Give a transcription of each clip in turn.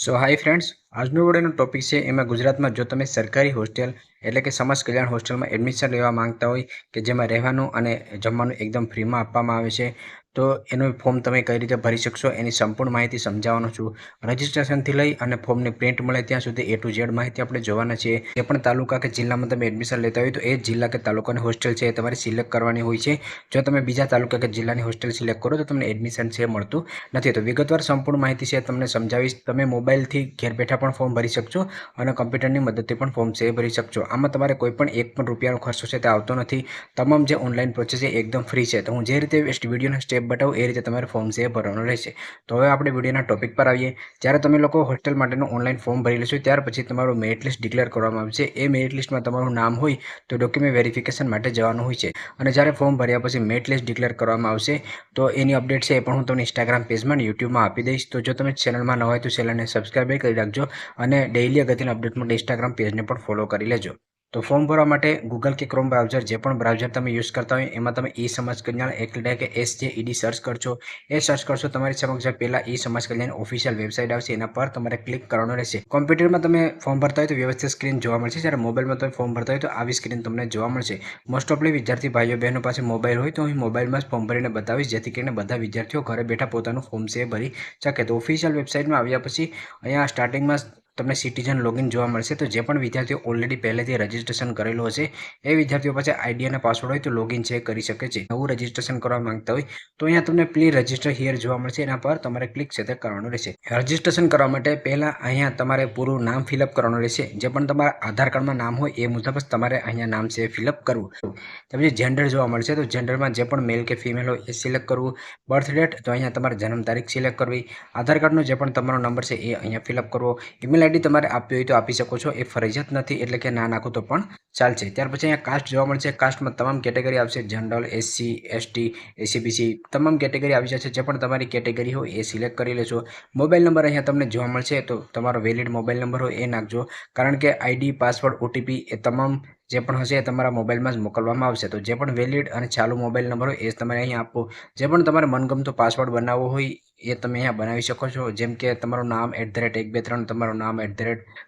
Hi friends, આજનો વિડિયોનો topic છે એમાં ગુજરાતમાં જો તમે સરકારી હોસ્ટેલ એટલે કે સમાજ કલ્યાણ હોસ્ટેલમાં એડમિશન લેવા માંગતા હોય કે જેમાં રહેવાનું અને જમવાનું એકદમ ફ્રીમાં આપવામાં આવે છે, તો એનું ફોર્મ તમે કઈ રીતે ભરી શકશો એની સંપૂર્ણ માહિતી સમજાવવાનો છું. રજિસ્ટ્રેશનથી લઈ અને ફોર્મની પ્રિન્ટ મળે ત્યાં સુધી A to Z માહિતી આપણે જોવાના છીએ. જે પણ તાલુકા કે જિલ્લામાં તમે એડમિશન લેતા હોય તો એ જિલ્લા કે તાલુકાની હોસ્ટેલ છે એ તમારે સિલેક્ટ કરવાની હોય છે. જો તમે બીજા તાલુકા કે જિલ્લાની હોસ્ટેલ સિલેક્ટ કરો તો તમને એડમિશન છે મળતું નથી. તો વિગતવાર સંપૂર્ણ માહિતી છે તમને સમજાવીશ. તમે મોબાઈલથી ઘેર બેઠા પણ ફોર્મ ભરી શકશો અને કમ્પ્યુટરની મદદથી પણ ફોર્મ છે એ ભરી શકશો. આમાં તમારે કોઈ પણ એક પણ રૂપિયાનો ખર્ચો છે તે આવતો નથી. તમામ જે ઓનલાઈન પ્રોસેસ છે એકદમ ફ્રી છે. તો હું જે રીતે વિડીયોના સ્ટેપ બતાવું એ રીતે તમારે ફોર્મ છે એ ભરવાનું રહેશે. તો હવે આપણે વિડીયોના ટોપિક પર આવીએ. જ્યારે તમે લોકો હોસ્ટેલ માટેનું ઓનલાઈન ફોર્મ ભરી લેશો ત્યાર પછી તમારું મેરિટ લિસ્ટ ડિક્લેર કરવામાં આવશે. એ મેરિટ લિસ્ટમાં તમારું નામ હોય તો ડોક્યુમેન્ટ વેરિફિકેશન માટે જવાનું હોય છે. અને જ્યારે ફોર્મ ભર્યા પછી મેરિટ લિસ્ટ ડિક્લેર કરવામાં આવશે તો એની અપડેટ છે એ પણ હું તમને ઇન્સ્ટાગ્રામ પેજમાં અને યુટ્યુબમાં આપી દઈશ. તો જો તમે ચેનલમાં ન હોય તો ચેનલને સબસ્ક્રાઈબ કરી રાખજો અને ડેઇલી અગત્યના અપડેટ માટે ઇન્સ્ટાગ્રામ પેજને પણ ફોલો કરી લેજો. તો ફોર્મ ભરવા માટે ગૂગલ કે ક્રોમ બ્રાઉઝર જે પણ બ્રાઉઝર તમે યુઝ કરતા હોય એમાં તમે ઈ સમાજ કલ્યાણ એટલે કે SJED સર્ચ કરશો. એ સર્ચ કરશો તમારી સમક્ષ પહેલા ઈ સમાજ કલ્યાણ ઓફિશિયલ વેબસાઇટ આવશે, એના પર તમારે ક્લિક કરવાનું રહેશે. કોમ્પ્યુટરમાં તમે ફોર્મ ભરતા હોય તો વ્યવસ્થિત સ્ક્રીન જોવા મળશે. જ્યારે મોબાઈલમાં તમે ફોર્મ ભરતા હોય તો આવી સ્ક્રીન તમને જોવા મળશે. મોસ્ટ ઓફલી વિદ્યાર્થી ભાઈઓ બહેનો પાસે મોબાઈલ હોય તો હું મોબાઈલમાં જ ફોર્મ ભરીને બતાવીશ, જેથી કરીને બધા વિદ્યાર્થીઓ ઘરે બેઠા પોતાનું ફોર્મ છે ભરી શકે. તો ઓફિશિયલ વેબસાઇટમાં આવ્યા પછી અહીંયા સ્ટાર્ટિંગમાં તમને સિટીઝન લોગિન જોવા મળશે. તો જે પણ વિદ્યાર્થીઓ ઓલરેડી પહેલેથી રજિસ્ટ્રેશન કરેલું હશે એ વિદ્યાર્થીઓ પાસે આઈડી અને પાસવર્ડ હોય તો લોગિન છે કરી શકે છે. નવું રજિસ્ટ્રેશન કરવા માંગતા હોય તો અહીંયા તમને પ્લીઝ રજિસ્ટર હિયર જોવા મળશે, એના પર તમારે ક્લિક છે તે કરવાનું રહેશે. રજિસ્ટ્રેશન કરવા માટે પહેલાં અહીંયા તમારે પૂરું નામ ફિલઅપ કરવાનું રહેશે. જે પણ તમારા આધાર કાર્ડમાં નામ હોય એ મુજબ જ તમારે અહીંયા નામ છે ફિલઅપ કરવું. પછી જેન્ડર જોવા મળશે તો જેન્ડરમાં જે પણ મેલ કે ફિમેલ હોય એ સિલેક્ટ કરવું. બર્થ ડેટ તો અહીંયા તમારે જન્મ તારીખ સિલેક્ટ કરવી. આધાર કાર્ડનો જે પણ તમારો નંબર છે એ અહીંયા ફિલઅપ કરવો. ઈમેલ આઈડી તમારે આપવી હોય તો આપી શકો છો, એ ફરજિયાત નથી, એટલે કે ના નાખો તો પણ ચાલશે. ત્યાર પછી અહીંયા કાસ્ટ જોવા મળશે. કાસ્ટમાં તમામ કેટેગરી આવશે, જનરલ, SC, ST, ACBC તમામ કેટેગરી આવી જશે. જે પણ તમારી કેટેગરી હોય એ સિલેક્ટ કરી લેશો. મોબાઈલ નંબર અહીંયા તમને જોવા મળશે તો તમારો વેલિડ મોબાઈલ નંબર હોય એ નાખજો, કારણ કે આઈડી, પાસવર્ડ, OTP એ તમામ જે પણ હશે એ તમારા મોબાઈલમાં જ મોકલવામાં આવશે. તો જે પણ વેલિડ અને ચાલુ મોબાઈલ નંબર હોય એ તમારે અહીંયા આપવો. જે પણ તમારે મનગમતો પાસવર્ડ બનાવવો હોય એ તમે અહીંયા બનાવી શકો છો. જેમ કે તમારું નામ @123 તમારું નામ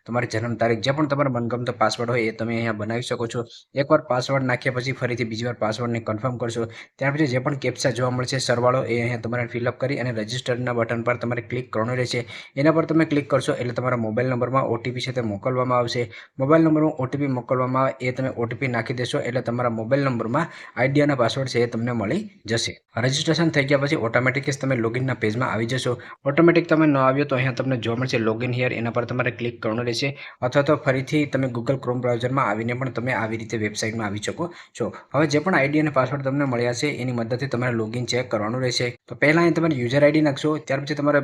તમારી જન્મ તારીખ, જે પણ તમારો મનગમતો પાસવર્ડ હોય એ તમે અહીંયા બનાવી શકો છો. એકવાર પાસવર્ડ નાખ્યા પછી ફરીથી બીજી વાર પાસવર્ડને કન્ફર્મ કરશો. ત્યાર પછી જે પણ કેપ્ચા જોવા મળશે સરવાળો એ અહીંયા તમારે ફિલઅપ કરી અને રજિસ્ટરના બટન પર તમારે ક્લિક કરવાનું રહેશે. એના પર તમે ક્લિક કરશો એટલે તમારા મોબાઈલ નંબરમાં OTP છે તે મોકલવામાં આવશે. મોબાઈલ નંબરમાં OTP મોકલવામાં આવે એ તમે OTP નાખી દેશો એટલે તમારા મોબાઈલ નંબરમાં આઈડી અને પાસવર્ડ છે એ તમને મળી જશે. રજિસ્ટ્રેશન થઈ ગયા પછી ઓટોમેટિક તમે લોગિનના પેજમાં આવી જશો. ઓટોમેટિક તમે ન આવ્યો તો અહીંયા તમને જોવા મળશે લોગિન હિયર, એના પર તમારે ક્લિક કરવાનું રહેશે. અથવા તો ફરીથી તમે ગૂગલ ક્રોમ બ્રાઉઝરમાં આવીને પણ તમે આવી રીતે વેબસાઇટમાં આવી શકો છો. હવે જે પણ આઈડી અને પાસવર્ડ તમને મળ્યા છે એની મદદથી તમારે લોગિન ચેક કરવાનું રહેશે. તો પહેલાં અહીં તમારે યુઝર આઈડી નાખશો, ત્યાર પછી તમારે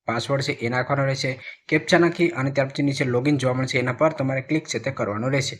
પાસવર્ડ છે એ નાખવાનો રહેશે. કેપ્ચા નાખી અને ત્યાર પછી નીચે લોગિન જોવા મળશે, એના પર તમારે ક્લિક છે તે કરવાનું રહેશે.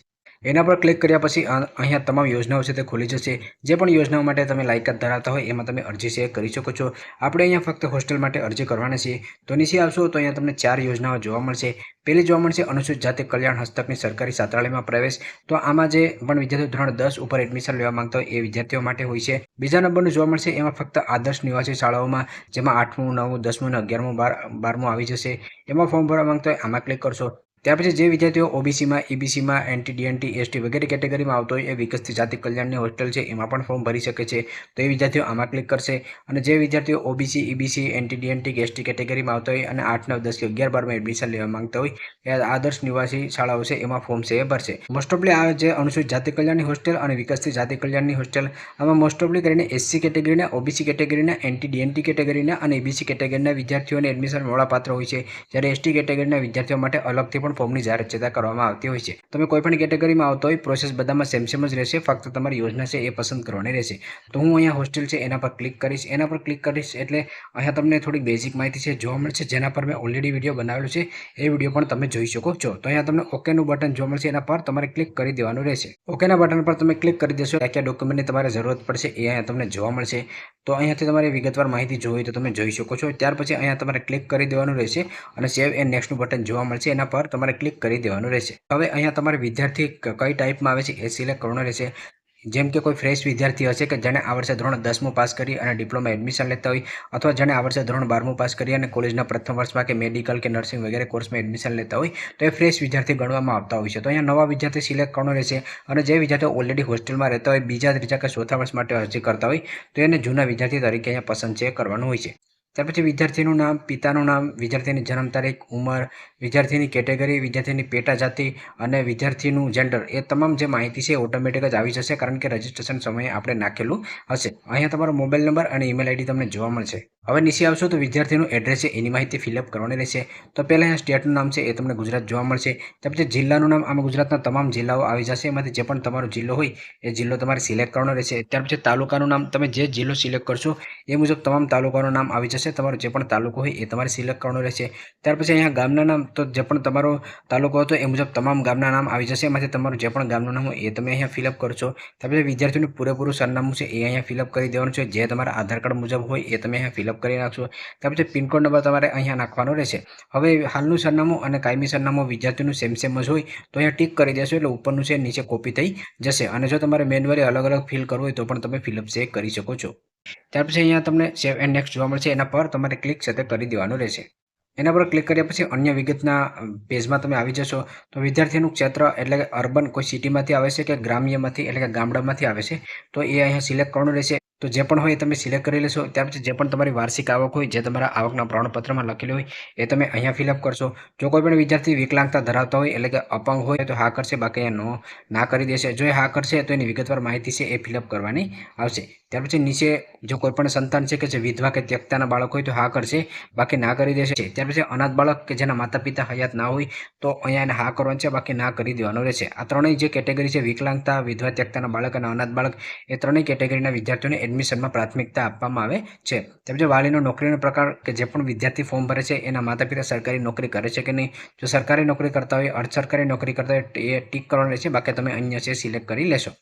એના પર ક્લિક કર્યા પછી અહીંયા તમામ યોજનાઓ છે તે ખુલી જશે. જે પણ યોજનાઓ માટે તમે લાયકાત ધરાવતા હોય એમાં તમે અરજી છે કરી શકો છો. આપણે અહીંયા ફક્ત હોસ્ટેલ માટે અરજી કરવાની છે. તો નીચે આવશો તો અહીંયા તમને 4 યોજનાઓ જોવા મળશે. પહેલી જોવા મળશે અનુસૂચિત જાતિ કલ્યાણ હસ્તકની સરકારી છાત્રાલયમાં પ્રવેશ. તો આમાં જે પણ વિદ્યાર્થીઓ ધોરણ 10 ઉપર એડમિશન લેવા માંગતા હોય એ વિદ્યાર્થીઓ માટે હોય છે. બીજા નંબરનું જોવા મળશે એમાં ફક્ત આદર્શ નિવાસી શાળાઓમાં, જેમાં 8મું, 9મું, 10મું અને 11મું, 12મું આવી જશે. એમાં ફોર્મ ભરવા માંગતા હોય આમાં ક્લિક કરશો. ત્યાર પછી જે વિદ્યાર્થીઓ OBCમાં, EBCમાં, NT, DNT, ST વગેરે કેટેગરીમાં આવતો હોય એ વિકસિત જાતિ કલ્યાણની હોસ્ટેલ છે એમાં પણ ફોર્મ ભરી શકે છે. તો એ વિદ્યાર્થીઓ આમાં ક્લિક કરશે. અને જે વિદ્યાર્થીઓ OBC, EBC, NT, DNT કે ST કેટેગરીમાં આવતા હોય અને 8, 9, 10 કે 11, 12માં એડમિશન લેવા માંગતા હોય એ આદર્શ નિવાસી શાળાઓ છે એમાં ફોર્મ છે એ ભરશે. મોસ્ટ ઓફલી આ જે અનુસૂચિત જાતિ કલ્યાણની હોસ્ટેલ અને વિકસિત જાતિ કલ્યાણની હોસ્ટેલ, આમાં મોસ્ટ ઓફલી કરીને SC કેટેગરીના, OBC કેટેગરીના, NT, DNT કેટેગરીના અને EBC કેટેગરીના વિદ્યાર્થીઓને એડમિશન મળવાપાત્ર હોય છે. જ્યારે ST કેટેગરીના વિદ્યાર્થીઓ માટે અલગથી પણ ફોર્મની જાહેરાત કરવામાં આવતી હોય છે. તમે કોઈ પણ કેટેગરીમાં આવતો હોય પ્રોસેસ બધામાં સેમ જ રહેશે, ફક્ત તમારી યોજના છે એ પસંદ કરવાની રહેશે. તો હું અહીંયા હોસ્ટેલ છે એના પર ક્લિક કરીશ. એના પર ક્લિક કરીશ એટલે અહીંયા તમને થોડીક બેઝિક માહિતી છે જોવા મળશે, જેના પર મેં ઓલરેડી વિડીયો બનાવેલો છે. એ વિડીયો પણ તમે જોઈ શકો છો. તો અહીંયા તમને ઓકેનું બટન જોવા મળશે, એના પર તમારે ક્લિક કરી દેવાનું રહેશે. ઓકેના બટન પર તમે ક્લિક કરી દેશો કયા ડોક્યુમેન્ટની તમારે જરૂરત પડશે એ અહીંયા તમને જોવા મળશે. તો અહીંયાથી તમારે વિગતવાર માહિતી જોવી તો તમે જોઈ શકો છો. ત્યાર પછી અહીંયા તમારે ક્લિક કરી દેવાનું રહેશે અને સેવ એન્ડ નેક્સ્ટનું બટન જોવા મળશે, એના પર તમારે ક્લિક કરી દેવાનું રહેશે. હવે અહીંયા તમારે વિદ્યાર્થી કઈ ટાઈપમાં આવે છે એ સિલેક્ટ કરવાનું રહેશે. જેમ કે કોઈ ફ્રેશ વિદ્યાર્થી હશે કે જેણે આ વર્ષે ધોરણ 10મું પાસ કરી અને ડિપ્લોમા એડમિશન લેતા હોય, અથવા જેણે આ વર્ષે ધોરણ 12મું પાસ કરી અને કોલેજના પ્રથમ વર્ષમાં કે મેડિકલ કે નર્સિંગ વગેરે કોર્સમાં એડમિશન લેતા હોય, તો એ ફ્રેશ વિદ્યાર્થી ગણવામાં આવતા હોય છે. તો અહીંયા નવા વિદ્યાર્થી સિલેક્ટ કરવાનો રહેશે, અને જે વિદ્યાર્થીઓ ઓલરેડી હોસ્ટેલમાં રહેતા હોય, બીજા, ત્રીજા કે ચોથા વર્ષ માટે અરજી કરતા હોય, તો એને જૂના વિદ્યાર્થી તરીકે અહીંયા પસંદ છે કરવાનું હોય છે. ત્યાર પછી વિદ્યાર્થીનું નામ, પિતાનું નામ, વિદ્યાર્થીની જન્મ તારીખ, ઉંમર, વિદ્યાર્થીની કેટેગરી, વિદ્યાર્થીની પેટા જાતિ અને વિદ્યાર્થીનું જેન્ડર, એ તમામ જે માહિતી છે એ ઓટોમેટિક જ આવી જશે, કારણ કે રજિસ્ટ્રેશન સમયે આપણે નાખેલું હશે. અહીંયા તમારો મોબાઈલ નંબર અને ઈમેલ આઈડી તમને જોવા મળશે. હવે નીચે આવશો તો વિદ્યાર્થીનું એડ્રેસ છે એની માહિતી ફિલઅપ કરવાની રહેશે. તો પહેલાં અહીંયા સ્ટેટનું નામ છે એ તમને ગુજરાત જોવા મળશે. ત્યાર પછી જિલ્લાનું નામ, આમાં ગુજરાતના તમામ જિલ્લાઓ આવી જશે. એમાંથી જે પણ તમારો જિલ્લો હોય એ જિલ્લો તમારે સિલેક્ટ કરવાનો રહેશે. ત્યાર પછી તાલુકાનું નામ, તમે જે જિલ્લો સિલેક્ટ કરશો એ મુજબ તમામ તાલુકાનું નામ આવી જશે. તમારો જે પણ તાલુકો હોય એ તમારે સિલેક્ટ કરવાનો રહેશે. ત્યાર પછી અહીંયા ગામના નામ, તો જે પણ તમારો તાલુકો હતો એ મુજબ તમામ ગામના નામ આવી જશે. એમાંથી તમારું જે પણ ગામનું નામ હોય એ તમે અહીંયા ફિલઅપ કરશો. ત્યાર પછી વિદ્યાર્થીનું પૂરેપૂરું સરનામું છે એ અહીંયા ફિલઅપ કરી દેવાનું છે. જે તમારા આધાર કાર્ડ મુજબ હોય એ તમે અહીંયા ફિલઅપ કરી નાખશો. ત્યાર પછી પિનકોડ નંબર તમારે અહીંયા નાખવાનો રહેશે. હવે હાલનું સરનામું અને કાયમી સરનામું વિદ્યાર્થીનું સેમ જ હોય તો અહીંયા ટીક કરી દેશો એટલે ઉપરનું છે નીચે કોપી થઈ જશે. અને જો તમારે મેન્યુઅલી અલગ અલગ ફિલ કરવું હોય તો પણ તમે ફિલઅપ છે કરી શકો છો. ત્યાર પછી અહીંયા તમને સેવ એન્ડ નેક્સ્ટ જોવા મળશે, એના પર તમારે ક્લિક સાથે કરી દેવાનું રહેશે. એના પર ક્લિક કર્યા પછી અન્ય વિગતના પેજમાં તમે આવી જશો. તો વિદ્યાર્થીનું ક્ષેત્ર એટલે કે અર્બન કોઈ સિટીમાંથી આવે છે કે ગ્રામ્યમાંથી એટલે કે ગામડામાંથી આવે છે, તો એ અહીંયા સિલેક્ટ કરવાનું રહેશે. તો જે પણ હોય એ તમે સિલેક્ટ કરી લેશો. ત્યાર પછી જે પણ તમારી વાર્ષિક આવક હોય, જે તમારા આવકના પ્રમાણપત્રમાં લખેલી હોય એ તમે અહીંયા ફિલઅપ કરશો. જો કોઈ પણ વિદ્યાર્થી વિકલાંગતા ધરાવતા હોય એટલે કે અપંગ હોય તો હા કરશે, બાકી અહીંયા ના કરી દેશે. જો એ હા કરશે તો એની વિગતવાર માહિતી છે એ ફિલઅપ કરવાની આવશે. ત્યાર પછી નીચે જો કોઈ પણ સંતાન છે કે જે વિધવા કે ત્યક્તાના બાળક હોય તો હા કરશે, બાકી ના કરી દેશે. ત્યાર પછી અનાથ બાળક કે જેના માતા પિતા હયાત ના હોય તો અહીંયા એને હા કરવાનું છે, બાકી ના કરી દેવાનું રહેશે. આ ત્રણેય જે કેટેગરી છે, વિકલાંગતા, વિધવા ત્યક્તાના બાળક અને અનાથ બાળક, એ ત્રણેય કેટેગરીના વિદ્યાર્થીઓને એડમિશનમાં પ્રાથમિકતા આપવામાં આવે છે. ત્યાર પછી વાલીનો નોકરીનો પ્રકાર, કે જે પણ વિદ્યાર્થી ફોર્મ ભરે છે એના માતા પિતા સરકારી નોકરી કરે છે કે નહીં. જો સરકારી નોકરી કરતા હોય, અર્ધ સરકારી નોકરી કરતા હોય એ ટીક કરવાનું રહેશે, બાકી તમે અહીંયા છે સિલેક્ટ કરી લેશો.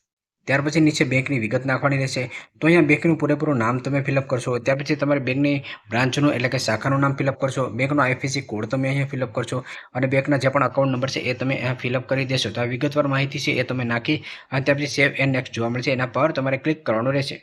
ત્યાર પછી નીચે બેંકની વિગત નાખવાની રહેશે. તો અહીંયા બેંકનું પૂરેપૂરું નામ તમે ફિલઅપ કરશો. ત્યાર પછી તમારે બેંકની બ્રાન્ચનું એટલે કે શાખાનું નામ ફિલઅપ કરશો. બેંકનો આઈએફએસસી કોડ તમે અહીંયા ફિલઅપ કરશો, અને બેંકના જે પણ અકાઉન્ટ નંબર છે એ તમે અહીંયા ફિલઅપ કરી દેશો. તો આ વિગતવાર માહિતી છે એ તમે નાખી અને ત્યાર પછી સેવ એન્ડ નેક્સ્ટ જોવા મળશે, એના પર તમારે ક્લિક કરવાનું રહેશે.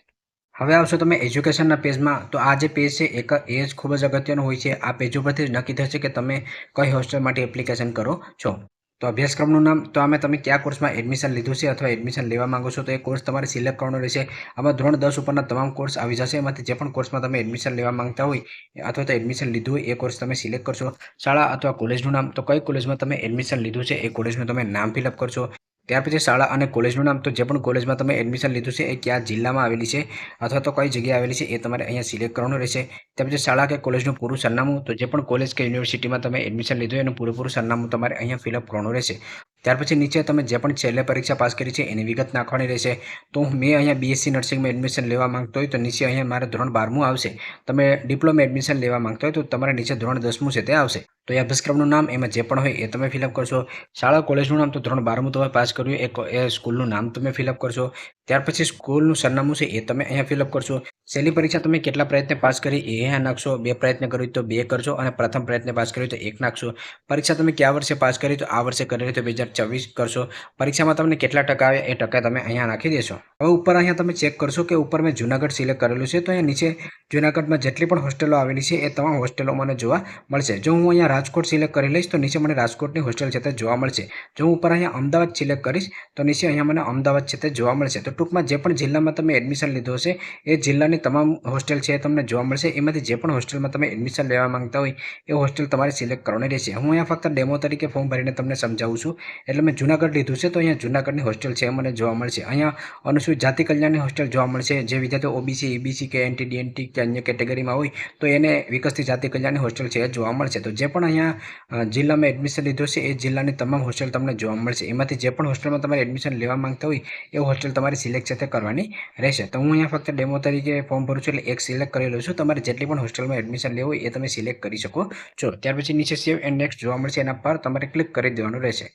હવે આવશો તમે એજ્યુકેશનના પેજમાં. તો આ જે પેજ છે એ જ ખૂબ જ અગત્યનું હોય છે. આ પેજ ઉપરથી જ નક્કી થશે કે તમે કઈ હોસ્ટેલ માટે એપ્લિકેશન કરો છો. તો અભ્યાસક્રમનું નામ, તો આમાં તમે કયા કોર્સમાં એડમિશન લીધું છે અથવા એડમિશન લેવા માંગો છો તો એ કોર્સ તમારે સિલેક્ટ કરવાનો રહેશે. આમાં ધોરણ 10 ઉપરના તમામ કોર્સ આવી જશે. એમાંથી જે પણ કોર્સમાં તમે એડમિશન લેવા માંગતા હોય અથવા તો એડમિશન લીધું હોય એ કોર્સ તમે સિલેક્ટ કરશો. શાળા અથવા કોલેજનું નામ, તો કઈ કોલેજમાં તમે એડમિશન લીધું છે એ કોલેજનું તમે નામ ફિલઅપ કરશો. ત્યાર પછી શાળા અને કોલેજનું નામ, તો જે પણ કોલેજમાં તમે એડમિશન લીધું છે એ કયા જિલ્લામાં આવેલી છે અથવા તો કઈ જગ્યાએ આવેલી છે એ તમારે અહીંયા સિલેક્ટ કરવાનું રહેશે. ત્યાર પછી શાળા કે કોલેજનું પૂરું સરનામું, તો જે પણ કોલેજ કે યુનિવર્સિટીમાં તમે એડમિશન લીધું એનું પૂરેપૂરું સરનામું તમારે અહીંયા ફિલઅપ કરવાનું રહેશે. ત્યાર પછી નીચે તમે જે પણ છેલ્લે પરીક્ષા પાસ કરી છે એની વિગત નાખવાની રહેશે. તો મેં અહીંયા બીએસસી નર્સિંગમાં એડમિશન લેવા માંગતો હોય તો નીચે અહીંયા મારે ધોરણ 12મું આવશે. તમે ડિપ્લોમા એડમિશન લેવા માંગતો હોય તો તમારે નીચે ધોરણ 10મું છે તે આવશે. તો એ અભ્યાસક્રમનું નામ, એમાં જે પણ હોય એ તમે ફિલઅપ કરશો. શાળા કોલેજનું નામ, તો ધોરણ 12મું તમે પાસ કર્યું એ સ્કૂલનું નામ તમે ફિલઅપ કરશો. ત્યાર પછી સ્કૂલનું સરનામું છે એ તમે અહીંયા ફિલઅપ કરશો. છેલ્લી પરીક્ષા તમે કેટલા પ્રયત્ન પાસ કરી એ અહીંયા નાખશો. 2 પ્રયત્ન કર્યું તો 2 કરશો, અને પ્રથમ પ્રયત્ન પાસ કર્યું તો 1 નાખશો. પરીક્ષા તમે કયા વર્ષે પાસ કરી તો આ વર્ષે કરેલી તો 2024 કરશો. પરીક્ષામાં તમને કેટલા ટકા આવ્યા એ ટકા તમે અહીંયા નાખી દેશો. હવે ઉપર અહીંયા તમે ચેક કરશો કે ઉપર મેં જુનાગઢ સિલેક્ટ કરેલું છે, તો અહીંયા નીચે જુનાગઢમાં જેટલી પણ હોસ્ટેલો આવેલી છે એ તમામ હોસ્ટેલો મને જોવા મળશે. જો હું અહીંયા રાજકોટ સિલેક્ટ કરી લઈશ તો નીચે મને રાજકોટની હોસ્ટેલ છે તે જોવા મળશે. જો હું ઉપર અહીંયા અમદાવાદ સિલેક્ટ કરીશ તો નીચે અહીંયા મને અમદાવાદ છે તે જોવા મળશે. તો ટૂંકમાં જે પણ જિલ્લામાં તમે એડમિશન લીધું હશે એ જિલ્લાની તમામ હોસ્ટેલ છે એ તમને જોવા મળશે. એમાંથી જે પણ હોસ્ટેલમાં તમે એડમિશન લેવા માંગતા હોય એ હોસ્ટેલ તમારે સિલેક્ટ કરવાની રહેશે. હું અહીંયા ફક્ત ડેમો તરીકે ફોર્મ ભરીને તમને સમજાવું છું. એટલે મેં જુનાગઢ લીધું છે તો અહીંયા જુનાગઢની હોસ્ટેલ છે એ મને જોવા મળશે. અહીંયા અનુસૂચિત જાતિ કલ્યાણની હોસ્ટેલ જોવા મળશે. જે વિદ્યાર્થીઓ ઓબીસી, ઈબીસી કે એનટી, ડીએનટી કે અન્ય કેટેગરીમાં હોય તો એને વિકસતી જાતિ કલ્યાણની હોસ્ટેલ છે એ જોવા મળશે. તો જે પણ અહીંયા જિલ્લામાં એડમિશન લીધું છે એ જિલ્લાની તમામ હોસ્ટેલ તમને જોવા મળશે. એમાંથી જે પણ હોસ્ટેલમાં તમારે એડમિશન લેવા માંગતા હોય એ હોસ્ટેલ તમારે સિલેક્ટ છે તે કરવાની રહેશે. તો હું અહીંયા ફક્ત ડેમો તરીકે ફોર્મ ભરું છું એટલે એક સિલેક્ટ કરી લઉં છું. તમારે જેટલી પણ હોસ્ટેલમાં એડમિશન લેવું હોય એ તમે સિલેક્ટ કરી શકો છો. ત્યાર પછી નીચે સેવ એન્ડ નેક્સ્ટ જોવા મળશે, એના પર તમારે ક્લિક કરી દેવાનું રહેશે.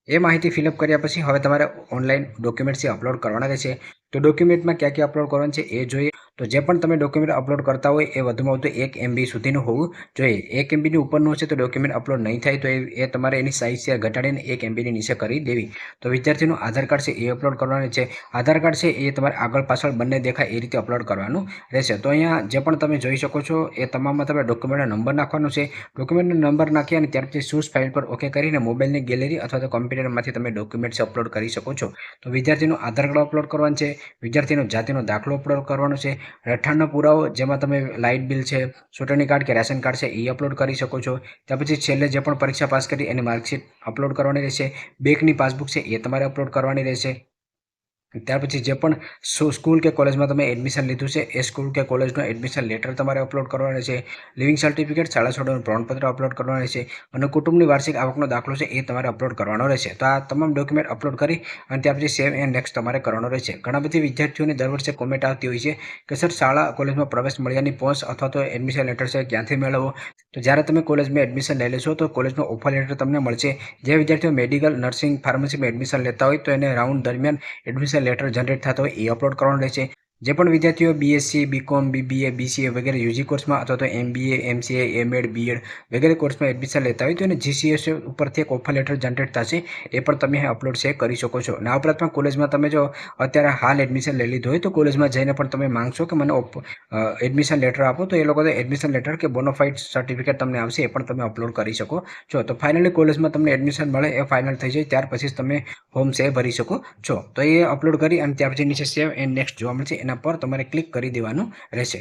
એ માહિતી ફિલઅપ કર્યા પછી હવે તમારે ઓનલાઈન ડોક્યુમેન્ટ્સ અપલોડ કરવાના રહેશે. તો ડોક્યુમેન્ટમાં ક્યાં ક્યાં અપલોડ કરવાનું છે એ જોઈએ. તો જે પણ તમે ડોક્યુમેન્ટ અપલોડ કરતા હોય એ વધુમાં વધુ 1 MB સુધીનું હોવું જોઈએ. 1 MBની ઉપરનું હશે તો ડોક્યુમેન્ટ અપલોડ નહીં થાય, તો એ તમારે એની સાઇઝ છે ઘટાડીને 1 MBની નીચે કરી દેવી. તો વિદ્યાર્થીનું આધાર કાર્ડ છે એ અપલોડ કરવાનું છે. આધાર કાર્ડ છે એ તમારે આગળ પાછળ બંને દેખાય એ રીતે અપલોડ કરવાનું રહેશે. તો અહીંયા જે પણ તમે જોઈ શકો છો એ તમામમાં તમે ડોક્યુમેન્ટનો નંબર નાખવાનો છે. ડોક્યુમેન્ટનો નંબર નાખી અને ત્યાર પછી ચૂઝ ફાઇલ પર ઓકે કરીને મોબાઈલની ગેલેરી અથવા તો કોમ્પ્યુટરમાંથી તમે ડોક્યુમેન્ટ્સ અપલોડ કરી શકો છો. તો વિદ્યાર્થીનું આધાર કાર્ડ અપલોડ કરવાનું છે, વિદ્યાર્થીનો જાતિનો દાખલો અપલોડ કરવાનો છે, રહેઠાણનો પુરાવો જેમાં તમે લાઇટ બિલ છે, ચૂંટણી કાર્ડ કે રેશન કાર્ડ છે એ અપલોડ કરી શકો છો. ત્યાર પછી છેલ્લે જે પણ પરીક્ષા પાસ કરી એની માર્કશીટ અપલોડ કરવાની રહેશે. બેંકની પાસબુક છે એ તમારે અપલોડ કરવાની રહેશે. ત્યાર પછી જે પણ સ્કૂલ કે કોલેજમાં તમે એડમિશન લીધું છે એ સ્કૂલ કે કોલેજનો એડમિશન લેટર તમારે અપલોડ કરવાનો છે. લિવિંગ સર્ટિફિકેટ, શાળા છોડવાનું પ્રમાણપત્ર અપલોડ કરવાનું રહેશે અને કુટુંબની વાર્ષિક આવકનો દાખલો છે એ તમારે અપલોડ કરવાનો રહેશે. તો આ તમામ ડોક્યુમેન્ટ અપલોડ કરી અને ત્યાર પછી સેવ એન્ડ નેક્સ્ટ તમારે કરવાનો રહેશે. ઘણા બધી વિદ્યાર્થીઓને દર વર્ષે કોમેન્ટ આવતી હોય છે કે સર શાળા કોલેજમાં પ્રવેશ મળ્યાની પોસ્ટ અથવા તો એડમિશન લેટર છે ક્યાંથી મેળવવો. તો જ્યારે તમે કોલેજમાં એડમિશન લઈ લેશો તો કોલેજનો ઓફર લેટર તમને મળશે. જે વિદ્યાર્થીઓ મેડિકલ, નર્સિંગ, ફાર્મસીમાં એડમિશન લેતા હોય તો એને રાઉન્ડ દરમિયાન એડમિશન લેટર જનરેટ થતો હોય એ અપલોડ કરવાનું રહેશે. જે પણ વિદ્યાર્થીઓ BSc, BCom, BBA, BCA વગેરે UG કોર્સમાં અથવા તો MBA, MCA, M.Ed, B.Ed વગેરે કોર્સમાં એડમિશન લેતા હોય તો એને GCS ઉપરથી એક ઓફર લેટર જનરેટ થશે એ પણ તમે અપલોડ છે કરી શકો છો. અને આ ઉપરાંત પણ કોલેજમાં તમે જો અત્યારે હાલ એડમિશન લઈ લીધું હોય તો કોલેજમાં જઈને પણ તમે માંગશો કે મને એડમિશન લેટર આપો, તો એ લોકો એડમિશન લેટર કે બોનોફાઇડ સર્ટિફિકેટ તમને આવશે એ પણ તમે અપલોડ કરી શકો છો. તો ફાઇનલી કોલેજમાં તમને એડમિશન મળે એ ફાઇનલ થઈ જાય ત્યાર પછી તમે ફોર્મ છે ભરી શકો છો. તો એ અપલોડ કરી અને ત્યાર પછી નીચે સેવ એન્ડ નેક્સ્ટ જોવા મળશે એના પર તમારે ક્લિક કરી દેવાનું રહેશે.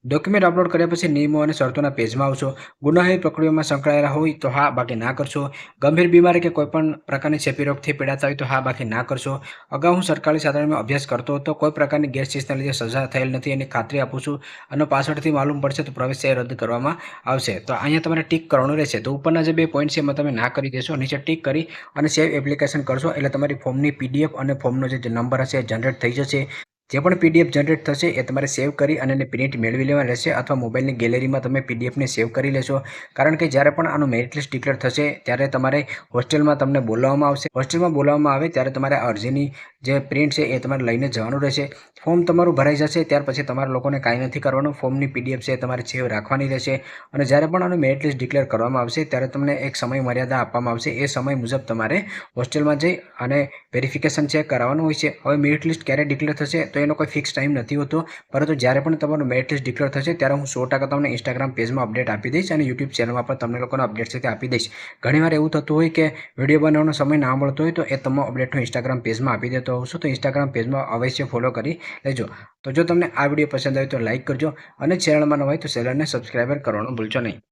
ડોક્યુમેન્ટ અપલોડ કર્યા પછી નિયમો અને શરતોના પેજમાં આવશો. ગુનાહિત પ્રક્રિયામાં સંકળાયેલા હોય તો હા, બાકી ના કરશો. ગંભીર બીમારી કે કોઈપણ પ્રકારની ચેપી રોગથી પીડાતા હોય તો હા, બાકી ના કરશો. અગાઉ હું સરકારી સાધનમાં અભ્યાસ કરતો હતો, કોઈ પ્રકારની ગેરશિસ્તના લીધે સજા થયેલ નથી એની ખાતરી આપું છું અને પાછળથી માલુમ પડશે તો પ્રવેશ રદ કરવામાં આવશે. તો અહીંયા તમારે ટિક કરવાનું રહેશે. તો ઉપરના જે 2 પોઈન્ટ છે એમાં તમે ના કરી દેશો, નીચે ટિક કરી અને સેવ એપ્લિકેશન કરશો એટલે તમારી ફોર્મની PDF અને ફોર્મનો જે નંબર હશે એ જનરેટ થઈ જશે. જે પણ PDF જનરેટ થશે એ તમારે સેવ કરી અને એની પ્રિન્ટ મેળવી લેવા રહેશે અથવા મોબાઈલની ગેલેરીમાં તમે PDFને સેવ કરી લેશો. કારણ કે જ્યારે પણ આનું મેરિટ લિસ્ટ ડિક્લેર થશે ત્યારે તમારે હોસ્ટેલમાં તમને બોલાવવામાં આવશે. હોસ્ટેલમાં બોલાવવામાં આવે ત્યારે તમારે અરજીની જે પ્રિન્ટ છે એ તમારે લઈને જવાનું રહેશે. ફોર્મ તમારું ભરાઈ જશે ત્યાર પછી તમારા લોકોને કાંઈ નથી કરવાનું. ફોર્મની PDF છે તમારે સેવ રાખવાની રહેશે અને જ્યારે પણ આનું મેરિટ લિસ્ટ ડિક્લેર કરવામાં આવશે ત્યારે તમને એક સમય મર્યાદા આપવામાં આવશે. એ સમય મુજબ તમારે હોસ્ટેલમાં જઈ અને વેરિફિકેશન ચેક કરાવવાનું હોય છે. હવે મેરિટ લિસ્ટ ક્યારે ડિક્લેર થશે તો એનો કોઈ ફિક્સ ટાઈમ નથી હોતો, પરંતુ જ્યારે પણ તમારું મેરિટ લિસ્ટ ડિક્લેર થશે ત્યારે હું 100% તમને ઇન્સ્ટાગ્રામ પેજમાં અપડેટ આપી દઈશ અને યુટ્યુબ ચેનલમાં પણ તમને લોકોને અપડેટ છે તે આપી દઈશ. ઘણીવાર એવું થતું હોય કે વિડીયો બનાવવાનો સમય ના મળતો હોય તો એ તમામ અપડેટ હું ઇન્સ્ટાગ્રામ પેજમાં આપી દેતો હોઉં છું. તો ઇન્સ્ટાગ્રામ પેજમાં અવશ્ય ફોલો કરી લેજો. તો જો તમને આ વિડીયો પસંદ આવે તો લાઇક કરજો અને ચેનલમાં ન હોય તો ચેનલને સબસ્ક્રાઈબર કરવાનું ભૂલશો નહીં.